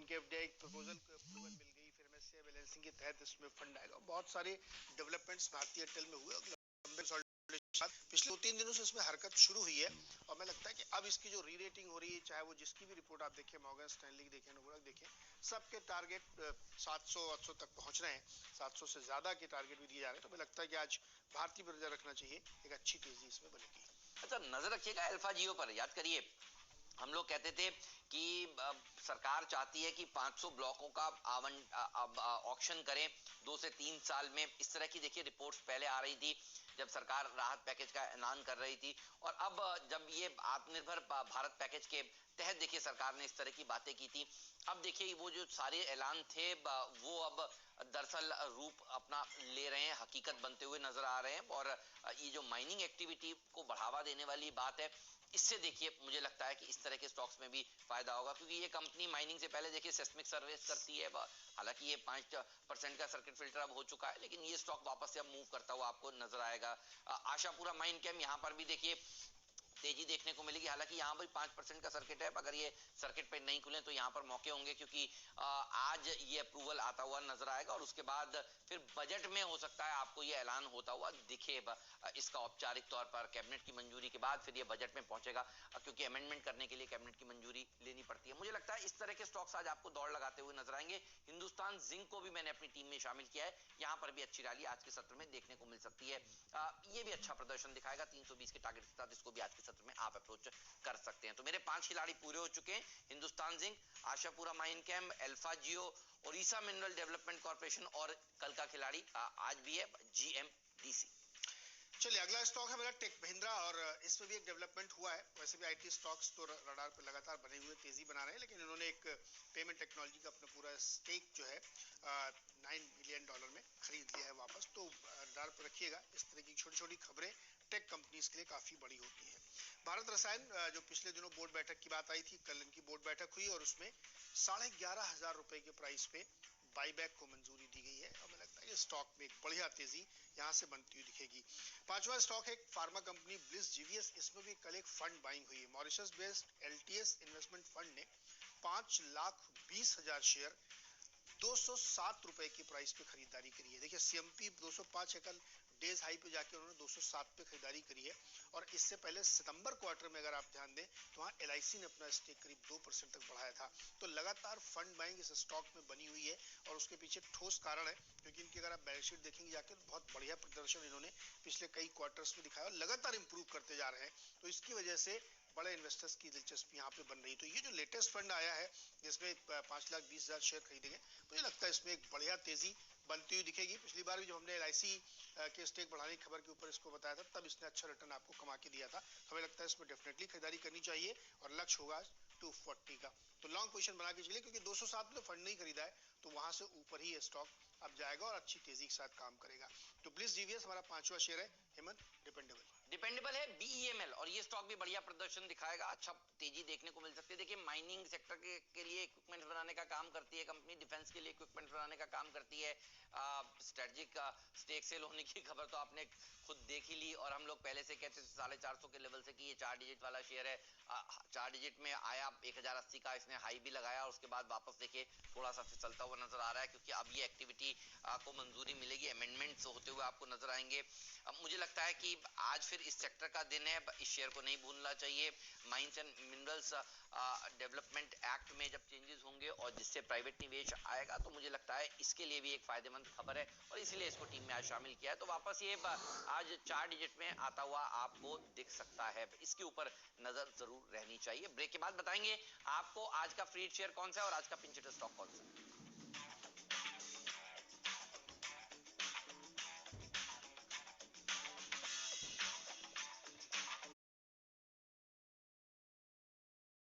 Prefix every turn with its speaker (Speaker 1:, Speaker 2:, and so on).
Speaker 1: इनके FDI proposal को approval मिल गई, फिर एमएससीआई बैलेंसिंग के तहत इसमें फंड आएगा। बहुत सारे डेवलपमेंट्स भारतीय एयरटेल में हुए और पिछले 2-3 दिनों से इसमें हरकत शुरू हुई है और मैं लगता है कि अब इसकी जो री रेटिंग हो रही है, चाहे वो जिसकी भी रिपोर्ट आप देखें, मॉर्गन स्टैनली देखें, नोबलक देखें, सबके टारगेट 700-800 तक पहुंच रहे हैं, 700 से ज्यादा के टारगेट भी दिए जा रहे हैं। तो मुझे लगता है कि आज भारतीय पर नजर रखना चाहिए, एक अच्छी तेजी इसमें बनेगी।
Speaker 2: अच्छा, नजर रखिएगा अल्फा जियो पर। याद करिए हम लोग कहते थे कि सरकार चाहती है कि 500 ब्लॉकों का ऑक्शन करें 2 से 3 साल में। इस तरह की देखिए रिपोर्ट्स पहले आ रही थी जब सरकार राहत पैकेज का ऐलान कर रही थी, और अब जब ये आत्मनिर्भर भारत पैकेज के तहत देखिए सरकार ने इस तरह की बातें की थी। अब देखिए वो जो सारे ऐलान थे वो अब दरअसल रूप अपना ले रहे हैं, हकीकत बनते हुए नजर आ रहे हैं। और ये जो माइनिंग एक्टिविटी को बढ़ावा देने वाली बात है, इससे देखिए मुझे लगता है कि इस तरह के स्टॉक्स में भी फायदा होगा, क्योंकि ये कंपनी माइनिंग से पहले देखिए सेस्मिक सर्विस करती है। हालांकि ये 5% का सर्किट फिल्टर अब हो चुका है, लेकिन ये स्टॉक वापस से अब मूव करता हुआ आपको नजर आएगा। आशापुरा माइन कैम यहाँ पर भी देखिए तेजी देखने को मिलेगी। हालांकि यहाँ पर 5% का सर्किट है, अगर ये सर्किट पे नहीं खुले तो यहाँ पर मौके होंगे, क्योंकि आज ये अप्रूवल आता हुआ नजर आएगा और उसके बाद फिर बजट में हो सकता है आपको ये ऐलान होता हुआ दिखे। इसका औपचारिक तौर पर कैबिनेट की मंजूरी के बाद फिर ये बजट में पहुंचेगा, क्योंकि अमेंडमेंट करने के लिए कैबिनेट की मंजूरी लेनी पड़ती है। मुझे लगता है इस तरह के स्टॉक्स आज आपको दौड़ लगाते हुए नजर आएंगे। हिंदुस्तान जिंक को भी मैंने अपनी टीम में शामिल किया है, यहाँ पर भी अच्छी रैली आज के सत्र में देखने को मिल सकती है। ये भी अच्छा प्रदर्शन दिखाएगा 320 के टारगेट के साथ, इसको भी आज के सत्र में आप अप्रोच कर सकते हैं। तो मेरे 5 खिलाड़ी पूरे हो चुके हैं, Hindustan zinc, Ashapura mine chem, alpha geo, Odisha mineral development corporation और कल का खिलाड़ी आज भी है जीएमडीसी।
Speaker 1: चलिए अगला स्टॉक है मेरा टेक महिंद्रा, और इसमें भी एक डेवलपमेंट हुआ है। वैसे भी आईटी स्टॉक्स तो रडार पर लगातार बने हुए तेजी बना रहे हैं, लेकिन इन्होंने एक पेमेंट टेक्नोलॉजी का अपना पूरा स्टेक जो है $9 बिलियन में खरीद लिया है वापस। तो रडार पर रखिएगा, इस तरह की छोटी छोटी खबरें टेक कंपनीज के लिए काफी बड़ी होती है। भारत रसायन, जो पिछले दिनों बोर्ड बैठक की बात आई थी, कल इनकी बोर्ड बैठक हुई और उसमें 11,500 रुपए के प्राइस पे बाईबैक को मंजूरी दी गई है और मुझे लगता है कि स्टॉक में एक बढ़िया तेजी यहां से बनती हुई दिखेगी। पांचवा स्टॉक है फार्मा कंपनी ब्लिस जीवीएस। इसमें भी कल एक फंड बाइंग हुई है। Mauritius based LTS investment fund ने 5,20,000 शेयर 207 रुपए की प्राइस पे खरीदारी करी है। देखिए सीएमपी 205 है, कल डेज हाई पे जाके उन्होंने 207 पे खरीदारी करी है। और इससे पहले सितंबर क्वार्टर में अगर आप ध्यान दें तो वहां एलआईसी ने अपना स्टेक करीब 2% तक बढ़ाया था। तो लगातार फंड बाइंग इस स्टॉक में बनी हुई है और उसके पीछे ठोस कारण है, क्योंकि इनकी अगर आप बैलेंस शीट देखेंगे जाके तो बहुत बढ़िया प्रदर्शन इन्होंने पिछले कई क्वार्टर्स में दिखाया और लगातार इंप्रूव करते जा रहे हैं। तो इसकी वजह से बड़े इन्वेस्टर्स की दिलचस्पी यहाँ पे बन रही। तो ये जो लेटेस्ट फंड आया है जिसमें 5,20,000 शेयर खरीदेंगे, मुझे लगता है इसमें एक बढ़िया तेजी बनती हुई दिखेगी। पिछली बार भी जब हमने एलआईसी के स्टेक बढ़ाने की खबर के ऊपर इसको बताया था, तब इसने अच्छा रिटर्न आपको कमा के दिया था। हमें लगता है इसमें डेफिनेटली खरीदारी करनी चाहिए और लक्ष्य होगा 240 का। तो लॉन्ग पोजीशन बना के चलिए, क्योंकि 207 में तो फंड नहीं खरीदा है, तो वहां से ऊपर ही स्टॉक अब जाएगा और अच्छी तेजी के साथ काम करेगा। तो ब्लिस जीवीएस हमारा 5वां शेयर है। हेमंत,
Speaker 2: डिपेंडेबल है बीईएमएल, और ये स्टॉक भी बढ़िया प्रदर्शन दिखाएगा, अच्छा तेजी देखने को मिल सकती है। देखिए माइनिंग सेक्टर के लिए इक्विपमेंट बनाने का काम करती है कंपनी, डिफेंस के लिए इक्विपमेंट बनाने का काम करती है। स्ट्रेटेजिक स्टेक सेल होने की खबर तो आपने खुद देख ही ली, और हम लोग पहले से कहते थे 450 के लेवल से कि ये 4 डिजिट वाला शेयर है। 4 डिजिट में आया, 1080 का इसने हाई भी लगाया और उसके बाद वापस देखिए थोड़ा सा फिसलता हुआ नजर आ रहा है, क्योंकि अब ये एक्टिविटी को मंजूरी मिलेगी, अमेंडमेंट्स होते हुए आपको नजर आएंगे। अब मुझे लगता है कि आज फिर इस सेक्टर का दिन है, इस शेयर को नहीं भूलना चाहिए। Mines and minerals development act में जब चेंजेस होंगे और जिससे प्राइवेट निवेश आएगा, तो मुझे लगता है इसके लिए भी एक फायदेमंद खबर है और इसलिए इसको टीम में आज शामिल किया है। तो वापस ये आज 4 डिजिट में आता हुआ आपको दिख सकता है, इसके ऊपर नजर जरूर रहनी चाहिए। ब्रेक के बाद बताएंगे आपको आज का फ्री शेयर कौन सा है और आज का पिंच हिटर स्टॉक कौन सा है।